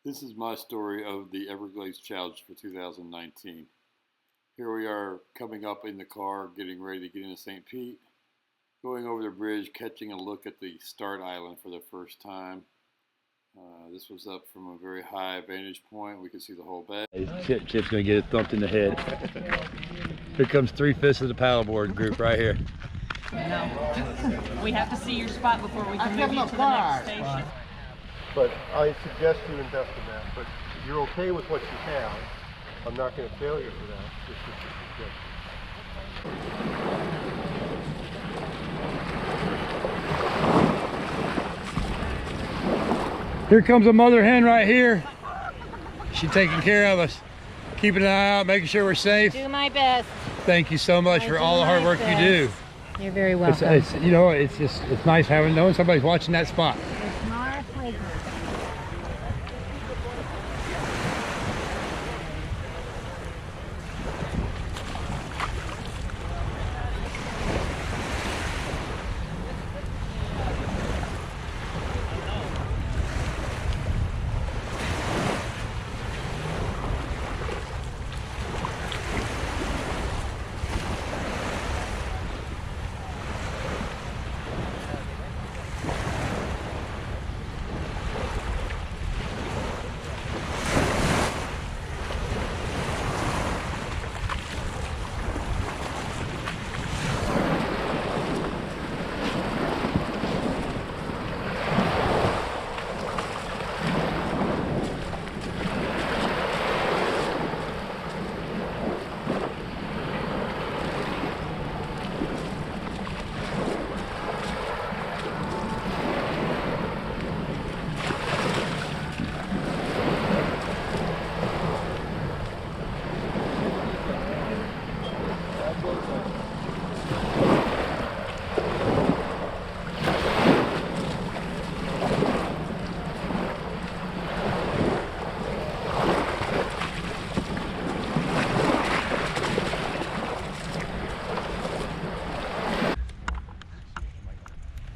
This is my story of the Everglades Challenge for 2019. Here we are coming up in the car, getting ready to get into St. Pete, going over the bridge, catching a look at the start island for the first time. This was up from a very high vantage point. We could see the whole bay. Chip's gonna get it thumped in the head. Here comes 3/5 of the paddleboard group right here. No. We have to see your spot before we can move you to the next station. But I suggest you invest in that. But if you're okay with what you have, I'm not going to fail you for that. This is a suggestion. Here comes a mother hen right here. She's taking care of us, keeping an eye out, making sure we're safe. Do my best. Thank you so much for all the hard work you do. You're very welcome. It's nice knowing somebody's watching that spot. It's my pleasure.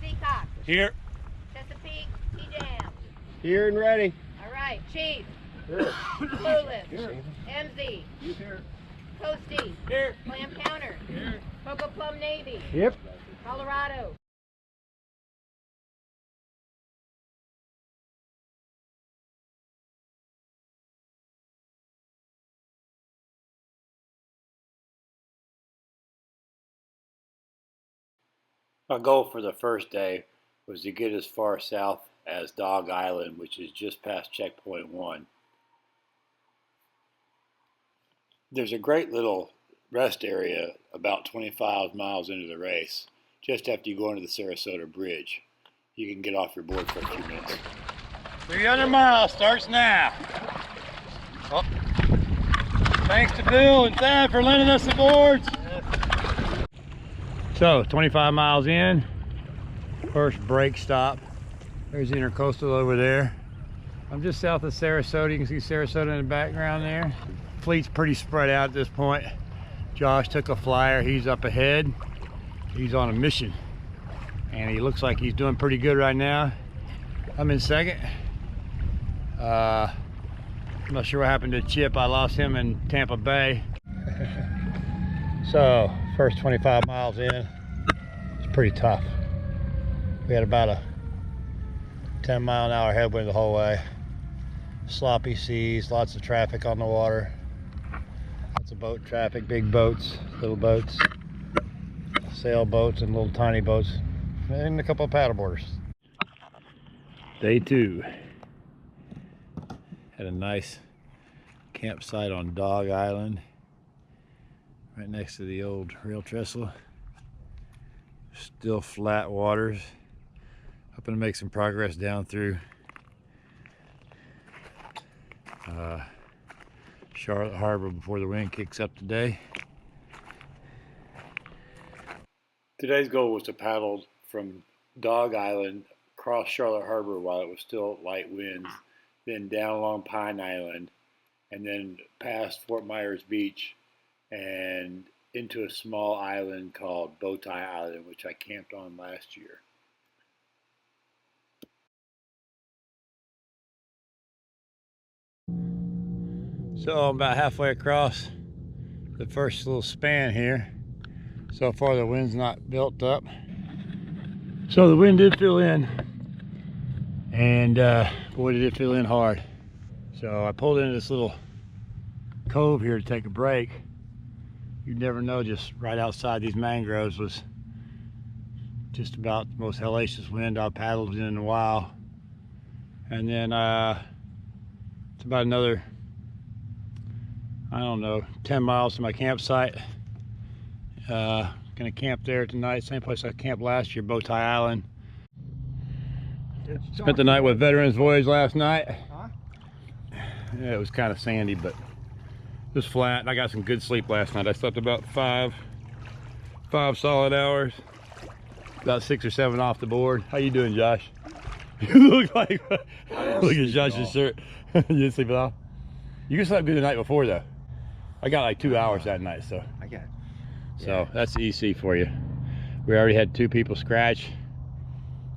Peacock. Here. Chesapeake. T-Jam. Here and ready. All right. Chief. Here. Clueless. Here. MZ. He's here. Coastie. Here. Clam Counter. Here. Cocoa Plum Navy. Yep. Colorado. Our goal for the first day was to get as far south as Dog Island, which is just past checkpoint 1. There's a great little rest area about 25 miles into the race, just after you go into the Sarasota Bridge. You can get off your board for a few minutes. 300 miles starts now. Oh. Thanks to Bill and Thad for lending us the boards. So 25 miles in, first brake stop. There's the Intercoastal over there. I'm just south of Sarasota. You can see Sarasota in the background there. Fleet's pretty spread out at this point. Josh took a flyer, he's up ahead. He's on a mission and he looks like he's doing pretty good right now. I'm in second. I'm not sure what happened to Chip. I lost him in Tampa Bay. So first 25 miles in, it's pretty tough. We had about a 10-mile-an-hour headwind the whole way. Sloppy seas, lots of traffic on the water. Lots of boat traffic, big boats, little boats, sailboats and little tiny boats, and a couple of paddleboarders. Day 2. Had a nice campsite on Dog Island, right next to the old rail trestle. Still flat waters. Hoping to make some progress down through Charlotte Harbor before the wind kicks up today. Today's goal was to paddle from Dog Island across Charlotte Harbor while it was still light winds, then down along Pine Island, and then past Fort Myers Beach and into a small island called Bowtie Island, which I camped on last year. So I'm about halfway across the first little span here. So far the wind's not built up. So the wind did fill in, and boy did it fill in hard. So I pulled into this little cove here to take a break. You'd never know, just right outside these mangroves was just about the most hellacious wind I've paddled in a while. And then it's about another, I don't know, 10 miles to my campsite. Gonna camp there tonight, same place I camped last year, Bowtie Island. Spent the night with Veterans Voyage last night. Yeah, it was kind of sandy, but just flat. I got some good sleep last night. I slept about five solid hours, about 6 or 7 off the board. How you doing, Josh? You look like, look at Josh's shirt. You didn't sleep at all? You can sleep good the night before though. I got like 2 hours that night, so. I got it. So that's EC for you. We already had 2 people scratch.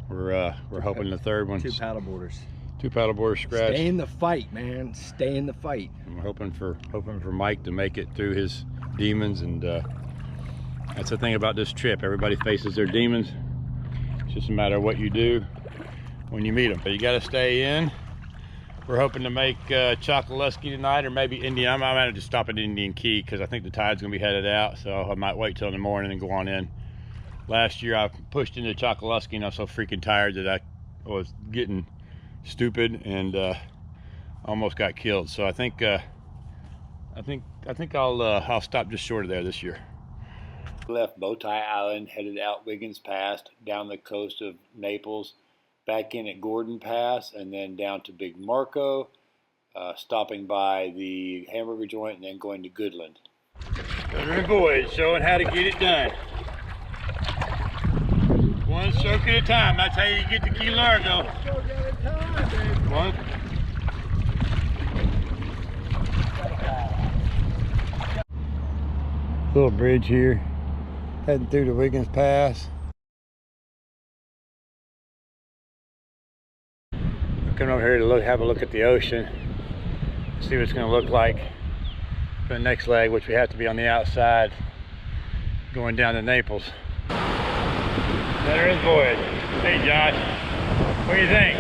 We're hoping the third one. 2 paddle boarders. 2 paddle boarders scratch. Stay in the fight, man. Stay in the fight. I'm hoping for Mike to make it through his demons, and that's the thing about this trip. Everybody faces their demons. It's just a matter of what you do when you meet them. But you got to stay in. We're hoping to make Chokoloskee tonight, or maybe Indian. I might just stop at Indian Key because I think the tide's gonna be headed out, so I might wait till in the morning and go on in. Last year I pushed into Chokoloskee and I was so freaking tired that I was getting stupid and almost got killed. So I think I'll stop just short of there this year. Left Bowtie Island, headed out Wiggins Pass, down the coast of Naples, back in at Gordon Pass, and then down to Big Marco, stopping by the hamburger joint, and then going to Goodland. Veteran Voyage, showing how to get it done. One stroke at a time. That's how you get to Key Largo. One. Little bridge here, heading through the Wiggins Pass. Coming over here to have a look at the ocean, see what it's going to look like for the next leg, which we have to be on the outside going down to Naples. Veterans Voyage. Hey Josh, what do you think?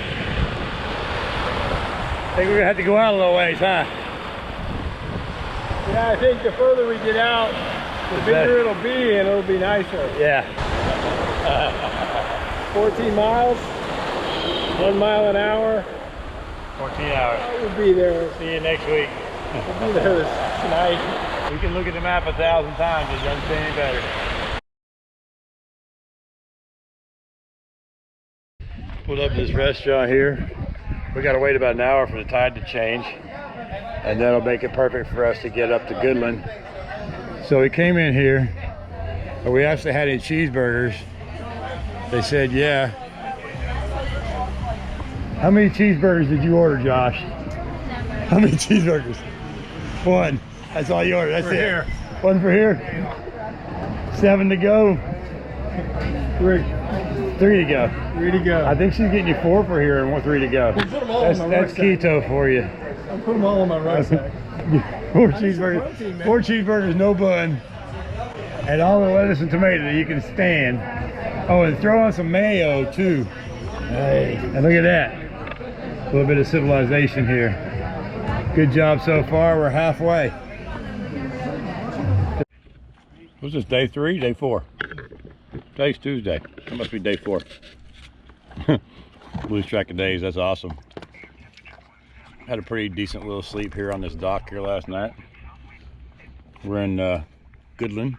I think we're going to have to go out a little ways, huh? Yeah, I think the further we get out, the bigger it'll be, and it'll be nicer. Yeah. 14 miles, 1 mile an hour. 14 hours. We'll be there. See you next week. We'll be there tonight. We can look at the map 1,000 times, it doesn't say any better. Pulled up to this restaurant here. We gotta wait about an hour for the tide to change, and that'll make it perfect for us to get up to Goodland. So we came in here, but we actually had any cheeseburgers. They said, yeah. How many cheeseburgers did you order, Josh? How many cheeseburgers? 1. That's all you ordered. That's it. Here. 1 for here. 7 to go. 3 to go. 3 to go. I think she's getting you 4 for here and 3 to go. We'll put them all That's in my rucksack. keto for you. I'll put them all in my rucksack. 4 cheeseburgers. protein, man. 4 cheeseburgers, no bun, and all the lettuce and tomato that you can stand. Oh, and throw on some mayo too. Hey, and look at that. A little bit of civilization here. Good job so far. We're halfway. What's this, day 3, day 4? Today's Tuesday. That must be day 4. Lose track of days, that's awesome. Had a pretty decent little sleep here on this dock here last night. We're in Goodland,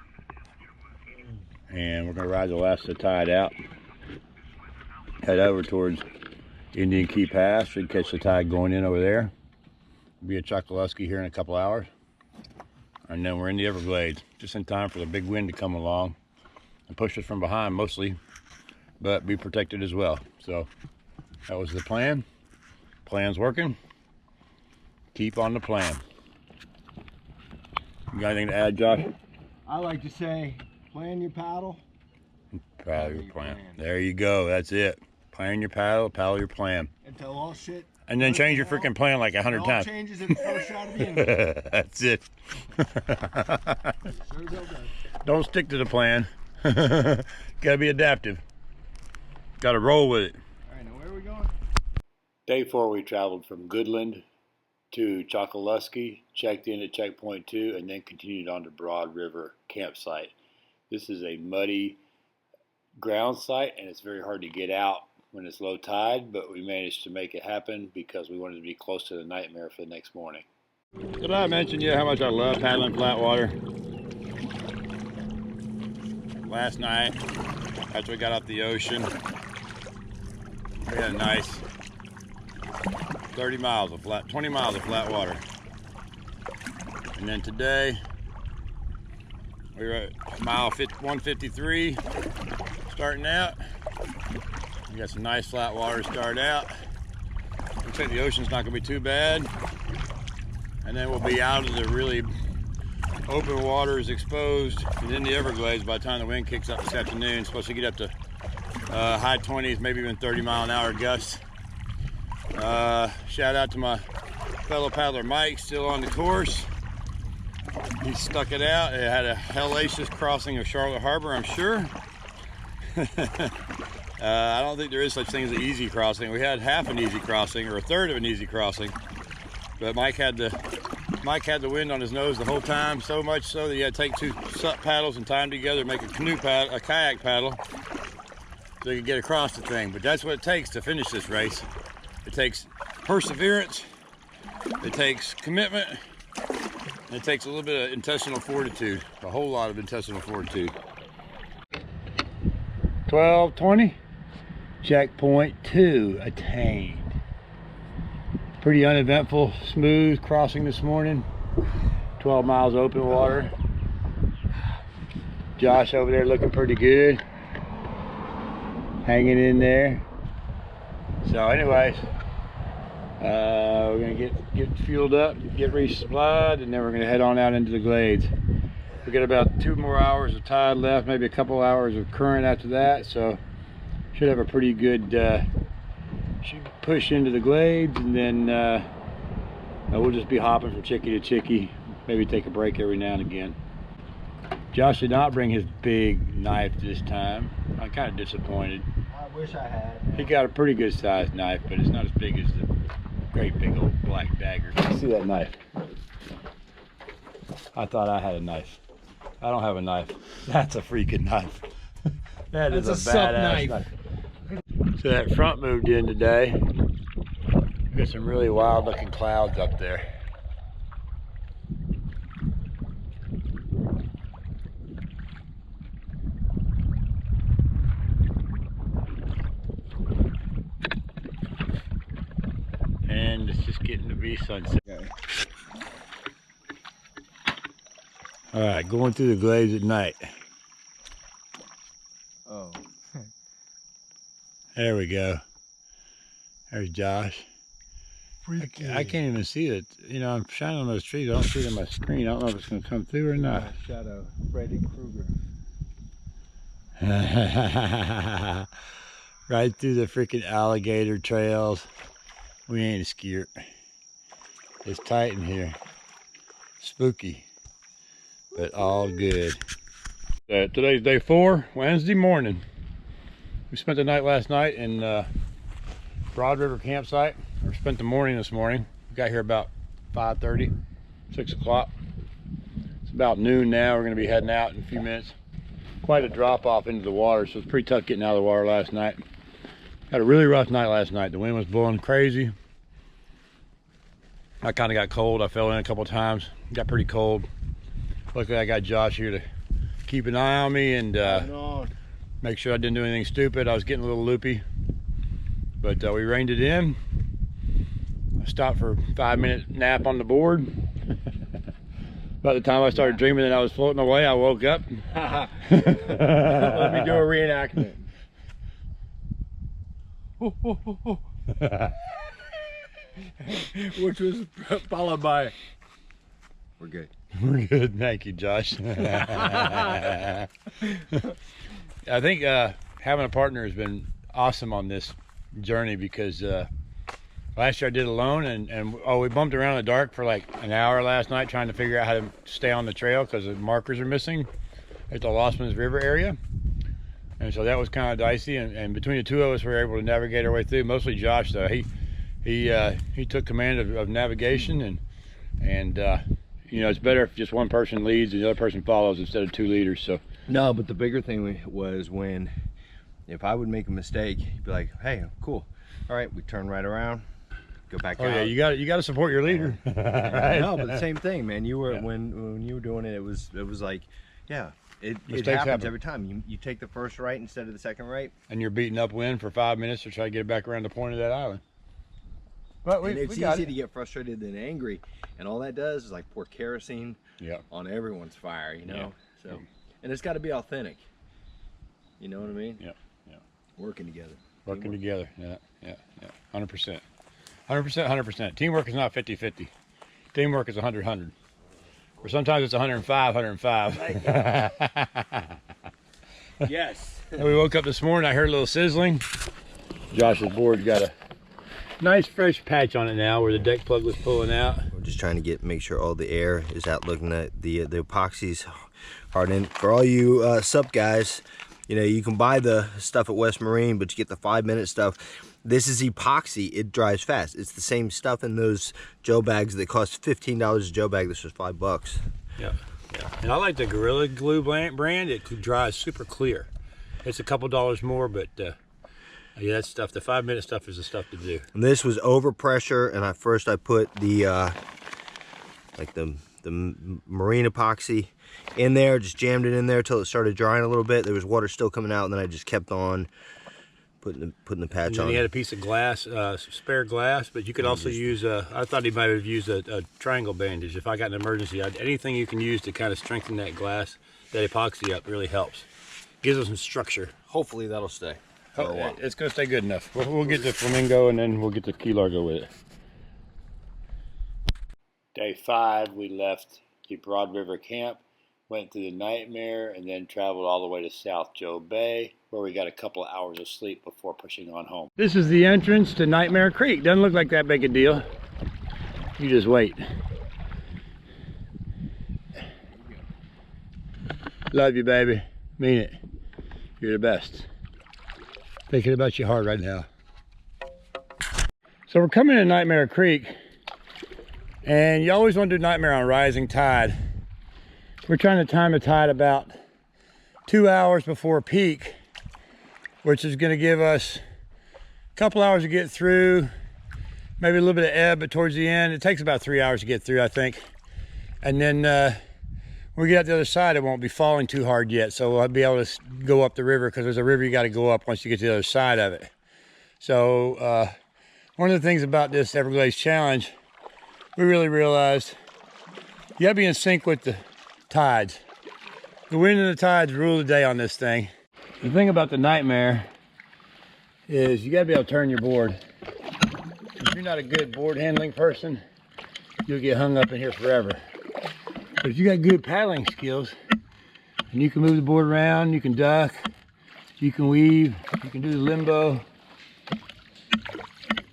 and we're gonna ride the last of the tide out. Head over towards Indian Key Pass. Should catch the tide going in over there. Be at Chokoloskee here in a couple hours. And then we're in the Everglades, just in time for the big wind to come along and push us from behind mostly, but be protected as well. So that was the plan. Plan's working. Keep on the plan. You got anything to add, Josh? I like to say, plan your paddle. Paddle your plan. There you go. That's it. Plan your paddle, paddle your plan. Until all shit And then change your freaking plan like 100 All times. changes at the first shot of the engine. That's it. Sure as hell does. Don't stick to the plan. Gotta be adaptive. Gotta roll with it. All right, now where are we going? Day 4, we traveled from Goodland to Chokoloskee, checked in at checkpoint 2, and then continued on to Broad River campsite. This is a muddy ground site, and it's very hard to get out when it's low tide, but we managed to make it happen because we wanted to be close to the nightmare for the next morning. Did I mention you how much I love paddling flat water? Last night, after we got off the ocean, we had a nice 20 miles of flat water. And then today, we were at mile 153, starting out. We got some nice flat water to start out. Looks like the ocean's not gonna be too bad. And then we'll be out of the really open waters exposed and in the Everglades by the time the wind kicks up this afternoon. It's supposed to get up to high 20s, maybe even 30-mile-an-hour gusts. Shout out to my fellow paddler Mike, still on the course. He stuck it out. It had a hellacious crossing of Charlotte Harbor, I'm sure. I don't think there is such thing as an easy crossing. We had half an easy crossing, or a third of an easy crossing. But Mike had the wind on his nose the whole time, so much so that he had to take 2 sup paddles and tie them together to make a kayak paddle, so he could get across the thing. But that's what it takes to finish this race. It takes perseverance, it takes commitment, and it takes a little bit of intestinal fortitude, a whole lot of intestinal fortitude. 12:20, checkpoint 2 attained. Pretty uneventful, smooth crossing this morning. 12 miles open water. Josh over there looking pretty good, hanging in there. So anyways, we're gonna get fueled up, get resupplied, and then we're gonna head on out into the glades. We got about 2 more hours of tide left, maybe a couple hours of current after that, so should have a pretty good should push into the glades, and then we'll just be hopping from chickie to chickie, maybe take a break every now and again. Josh did not bring his big knife this time. I'm kind of disappointed. I wish I had. He got a pretty good sized knife, but it's not as big as the great big old black dagger. See that knife? I thought I had a knife. I don't have a knife. That's a freaking knife. That's a badass knife. So that front moved in today. We got some really wild looking clouds up there. And it's just getting to be sunset. Okay. All right, going through the glades at night. Oh. There we go. There's Josh. I can't even see it. You know, I'm shining on those trees. I don't see it on my screen. I don't know if it's going to come through or not. Shadow. Freddy Krueger. Right through the freaking alligator trails. We ain't scared. It's tight in here. Spooky, but all good. Today's day 4, Wednesday morning. We spent the night last night in Broad River campsite. We spent the morning this morning. We got here about 5:30, 6 o'clock. It's about noon now. We're going to be heading out in a few minutes. Quite a drop off into the water, so it's pretty tough getting out of the water last night. Had a really rough night last night. The wind was blowing crazy. I kind of got cold. I fell in a couple times. Got pretty cold. Luckily, I got Josh here to keep an eye on me and make sure I didn't do anything stupid. I was getting a little loopy, but we reined it in. I stopped for a 5-minute nap on the board. By the time I started dreaming that I was floating away, I woke up. Let me do a reenactment. Which was followed by, we're good. We're good, thank you, Josh. I think having a partner has been awesome on this journey because Last year I did alone, and we bumped around in the dark for like an hour last night trying to figure out how to stay on the trail because the markers are missing at the Lost Man's River area. And so that was kind of dicey, and between the two of us we were able to navigate our way through. Mostly Josh though. He took command of navigation, and you know, it's better if just one person leads and the other person follows instead of 2 leaders. So No, but the bigger thing was when, if I would make a mistake, he'd be like, hey, cool, all right, we turn right around, go back out. yeah, you got to support your leader. Right? No, but the same thing, man. You were when you were doing it, it was like, yeah, it happens happen. every time. You take the first right instead of the second right, And you're beating upwind for 5 minutes to try to get it back around the point of that island. But and it's easy to get frustrated than angry, and all that does is like pour kerosene on everyone's fire, you know. So, and it's got to be authentic. You know what I mean? Yeah. Working together. Working together. Yeah. 100%. 100%. Teamwork is not 50-50. Teamwork is 100-100. Or sometimes it's 105-105. Yes. And we woke up this morning, I heard a little sizzling. Josh's board's got a nice fresh patch on it now where the deck plug was pulling out. We're just trying to make sure all the air is out, looking at the epoxy's hardened. For all you sup guys, you know, you can buy the stuff at West Marine, but you get the 5-minute stuff. This is epoxy. It dries fast. It's the same stuff in those Joe bags that cost $15 a Joe bag. This was $5. Yeah. And I like the Gorilla Glue brand. It dries super clear. It's a couple dollars more, but yeah, that stuff, the 5-minute stuff is the stuff to do. And this was over pressure, and at first I put the like the marine epoxy in there, just jammed it in there till it started drying a little bit. There was water still coming out, and then I just kept on putting the patch and then on. He had a piece of glass, spare glass, but you could also use I thought he might have used a triangle bandage. If I got an emergency, anything you can use to kind of strengthen that glass, that epoxy up really helps. Gives us some structure. Hopefully that'll stay for a while. It's gonna stay good enough. We'll get the Flamingo and then we'll get the Key Largo with it. Day 5, we left the Broad River camp, went through the Nightmare, and then traveled all the way to South Joe Bay, where we got a couple of hours of sleep before pushing on home. This is the entrance to Nightmare Creek. Doesn't look like that big a deal. You just wait. Love you, baby. Mean it. You're the best. Thinking about you hard right now. So we're coming to Nightmare Creek, and you always want to do Nightmare on rising tide. We're trying to time the tide about 2 hours before peak, which is going to give us a couple hours to get through, maybe a little bit of ebb, but towards the end, it takes about 3 hours to get through, I think. And then when we get out the other side, it won't be falling too hard yet, so we'll be able to go up the river, because there's a river you got to go up once you get to the other side of it. So one of the things about this Everglades Challenge, we really realized you got to be in sync with the tides. The wind and the tides rule the day on this thing. The thing about the Nightmare is you got to be able to turn your board. If you're not a good board handling person, you'll get hung up in here forever. But if you got good paddling skills and you can move the board around, you can duck, you can weave, you can do the limbo.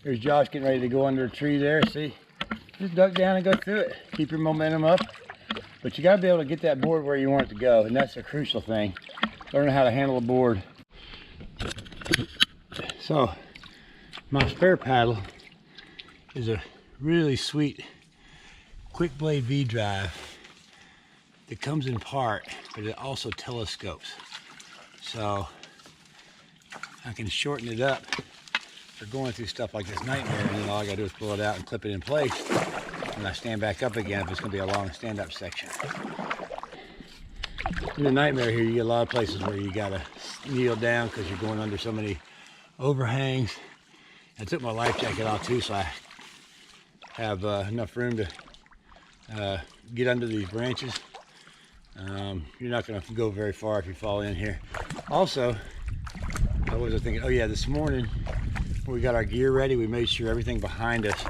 There's Josh getting ready to go under a tree there, see? Just duck down and go through it. Keep your momentum up. But you gotta be able to get that board where you want it to go, and that's the crucial thing. Learn how to handle a board. So, my spare paddle is a really sweet quick blade V-drive that comes in part, but it also telescopes. So, I can shorten it up for going through stuff like this Nightmare, and then all I gotta do is pull it out and clip it in place. And I stand back up again if it's going to be a long stand-up section. In the Nightmare here, you get a lot of places where you got to kneel down because you're going under so many overhangs. I took my life jacket off too, so I have enough room to get under these branches. You're not going to go very far if you fall in here. Also, I was thinking, oh yeah, this morning when we got our gear ready, we made sure everything behind us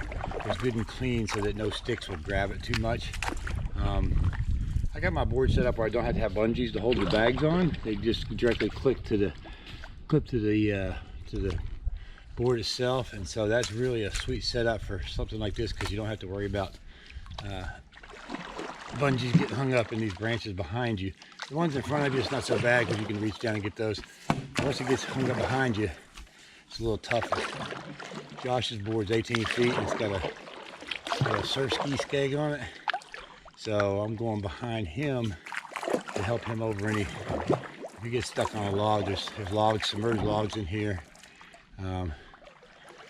was good and clean so that no sticks would grab it too much. I got my board set up where I don't have to have bungees to hold the bags on. They just directly clip to the board itself, and so that's really a sweet setup for something like this, because you don't have to worry about bungees getting hung up in these branches behind you. The ones in front of you, it's not so bad because you can reach down and get those. Once it gets hung up behind you, it's a little tougher. Josh's board's 18 feet and it's got a surf ski skeg on it. So I'm going behind him to help him over any, if he gets stuck on a log, there's logs, submerged logs in here.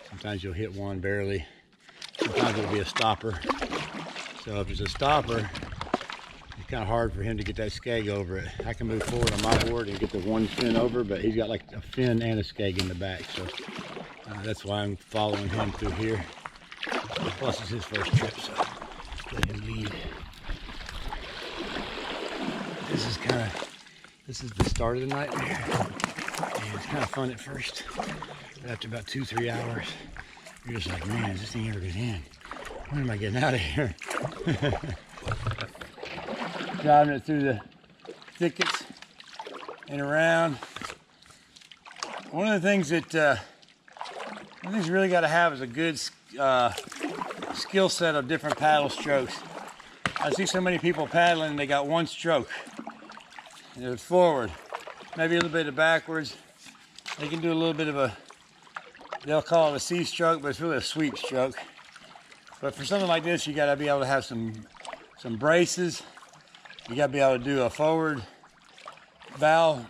Sometimes you'll hit one barely. Sometimes it'll be a stopper. So if there's a stopper, it's kind of hard for him to get that skeg over it. I can move forward on my board and get the one fin over, but he's got like a fin and a skeg in the back. So that's why I'm following him through here. Plus it's his first trip, so let him lead. This is the start of the nightmare. And it's kind of fun at first, but after about 2-3 hours, you're just like, man, this thing ever goes in? When am I getting out of here? Driving it through the thickets and around. One of the things that you really got to have is a good skill set of different paddle strokes. I see so many people paddling and they got one stroke. They're forward, maybe a little bit of backwards. They can do a little bit of they'll call it a C stroke, but it's really a sweep stroke. But for something like this, you got to be able to have some braces. You got to be able to do a forward bow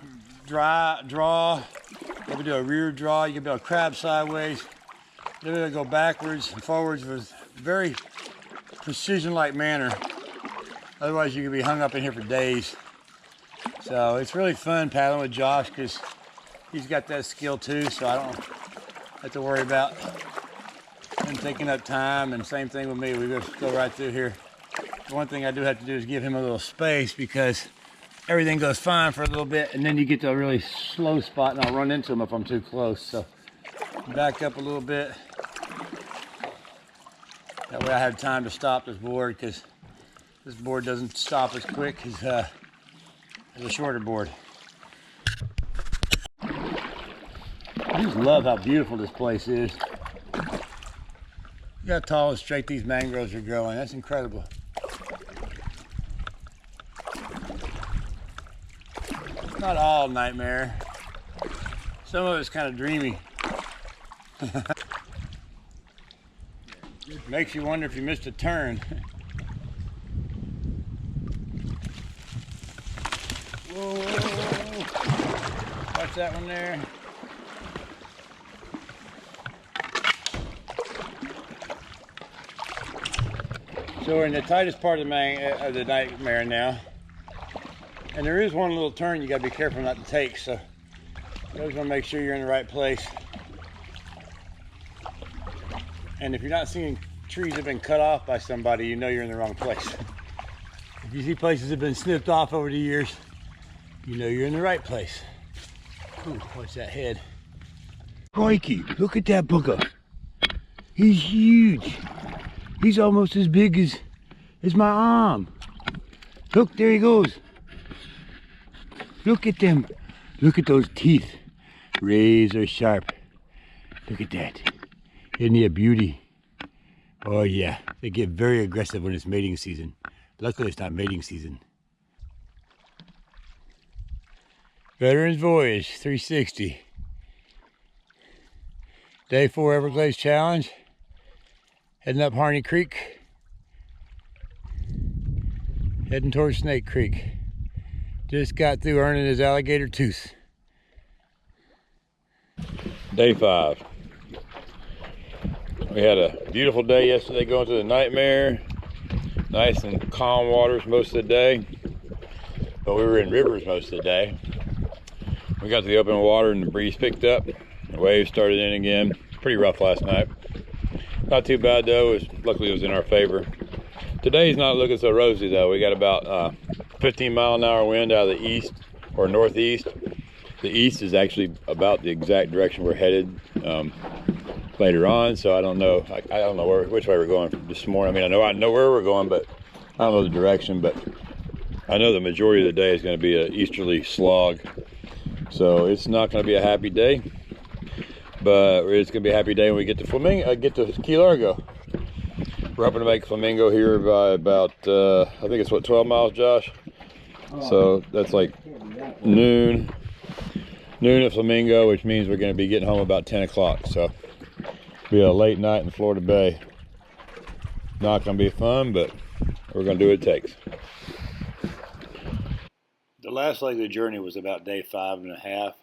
draw. You got to do a rear draw. You got to be able to crab sideways. You got to be able to go backwards and forwards with very precision-like manner. Otherwise, you could be hung up in here for days. So it's really fun paddling with Josh because he's got that skill too. So I don't have to worry about him taking up time, and same thing with me. We just go right through here. The one thing I do have to do is give him a little space because everything goes fine for a little bit, and then you get to a really slow spot and I'll run into him if I'm too close. So back up a little bit. That way I have time to stop this board, because this board doesn't stop as quick as a shorter board. I just love how beautiful this place is. Look how tall and straight these mangroves are growing. That's incredible. It's not all nightmare. Some of it's kind of dreamy. Makes you wonder if you missed a turn. Whoa, watch that one there. So we're in the tightest part of the nightmare now. And there is one little turn you gotta be careful not to take, so you always wanna make sure you're in the right place. And if you're not seeing trees that have been cut off by somebody, you know you're in the wrong place. If you see places that have been snipped off over the years, you know you're in the right place. Ooh, watch that head. Crikey, look at that booger. He's huge. He's almost as big as my arm. Look, there he goes. Look at them. Look at those teeth. Razor sharp. Look at that. Isn't he a beauty? Oh yeah, they get very aggressive when it's mating season. Luckily it's not mating season. Veterans Voyage 360. Day 4 Everglades Challenge. Heading up Harney Creek. Heading towards Snake Creek. Just got through earning his alligator tooth. Day 5. We had a beautiful day yesterday going through the nightmare. Nice and calm waters most of the day. But we were in rivers most of the day. We got to the open water and the breeze picked up. The waves started in again. Pretty rough last night. Not too bad though. Luckily it was in our favor. Today's not looking so rosy though. We got about 15-mile-an-hour wind out of the east or northeast. The east is actually about the exact direction we're headed later on. So I don't know. I don't know which way we're going this morning. I mean, I know where we're going, but I don't know the direction. But I know the majority of the day is going to be an easterly slog. So it's not going to be a happy day. But it's gonna be a happy day when we get to get to Key Largo. We're hoping to make Flamingo here by about I think it's what, 12 miles, Josh. So that's like noon at Flamingo, which means we're gonna be getting home about 10 o'clock. So it'll be a late night in Florida Bay. Not gonna be fun, but we're gonna do what it takes. The last leg of the journey was about day 5.5.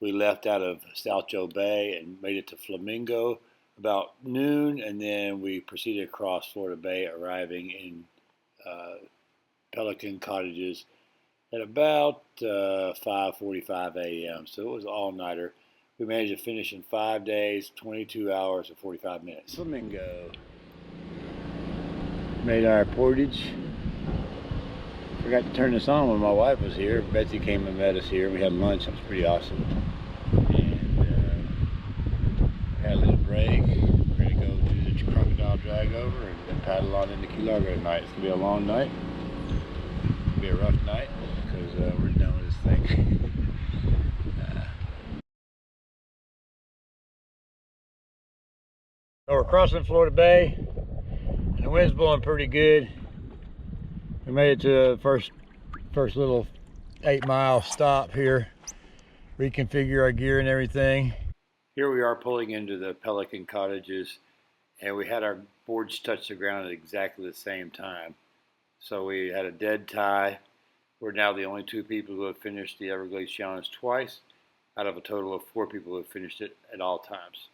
We left out of South Joe Bay and made it to Flamingo about noon, and then we proceeded across Florida Bay, arriving in Pelican Cottages at about 5:45 a.m. So it was all-nighter. We managed to finish in 5 days, 22 hours, and 45 minutes. Flamingo. Made our portage. Forgot to turn this on when my wife was here. Betsy came and met us here. We had lunch. It was pretty awesome. And we had a little break. We're going to go do the crocodile drag over and then paddle on into Key Largo tonight. It's going to be a long night. It's going to be a rough night because we're done with this thing. So we're crossing Florida Bay, and the wind's blowing pretty good. We made it to the first little 8-mile stop here. Reconfigure our gear and everything. Here we are pulling into the Pelican Cottages, and we had our boards touch the ground at exactly the same time. So we had a dead tie. We're now the only 2 people who have finished the Everglades Challenge twice, out of a total of 4 people who have finished it at all times.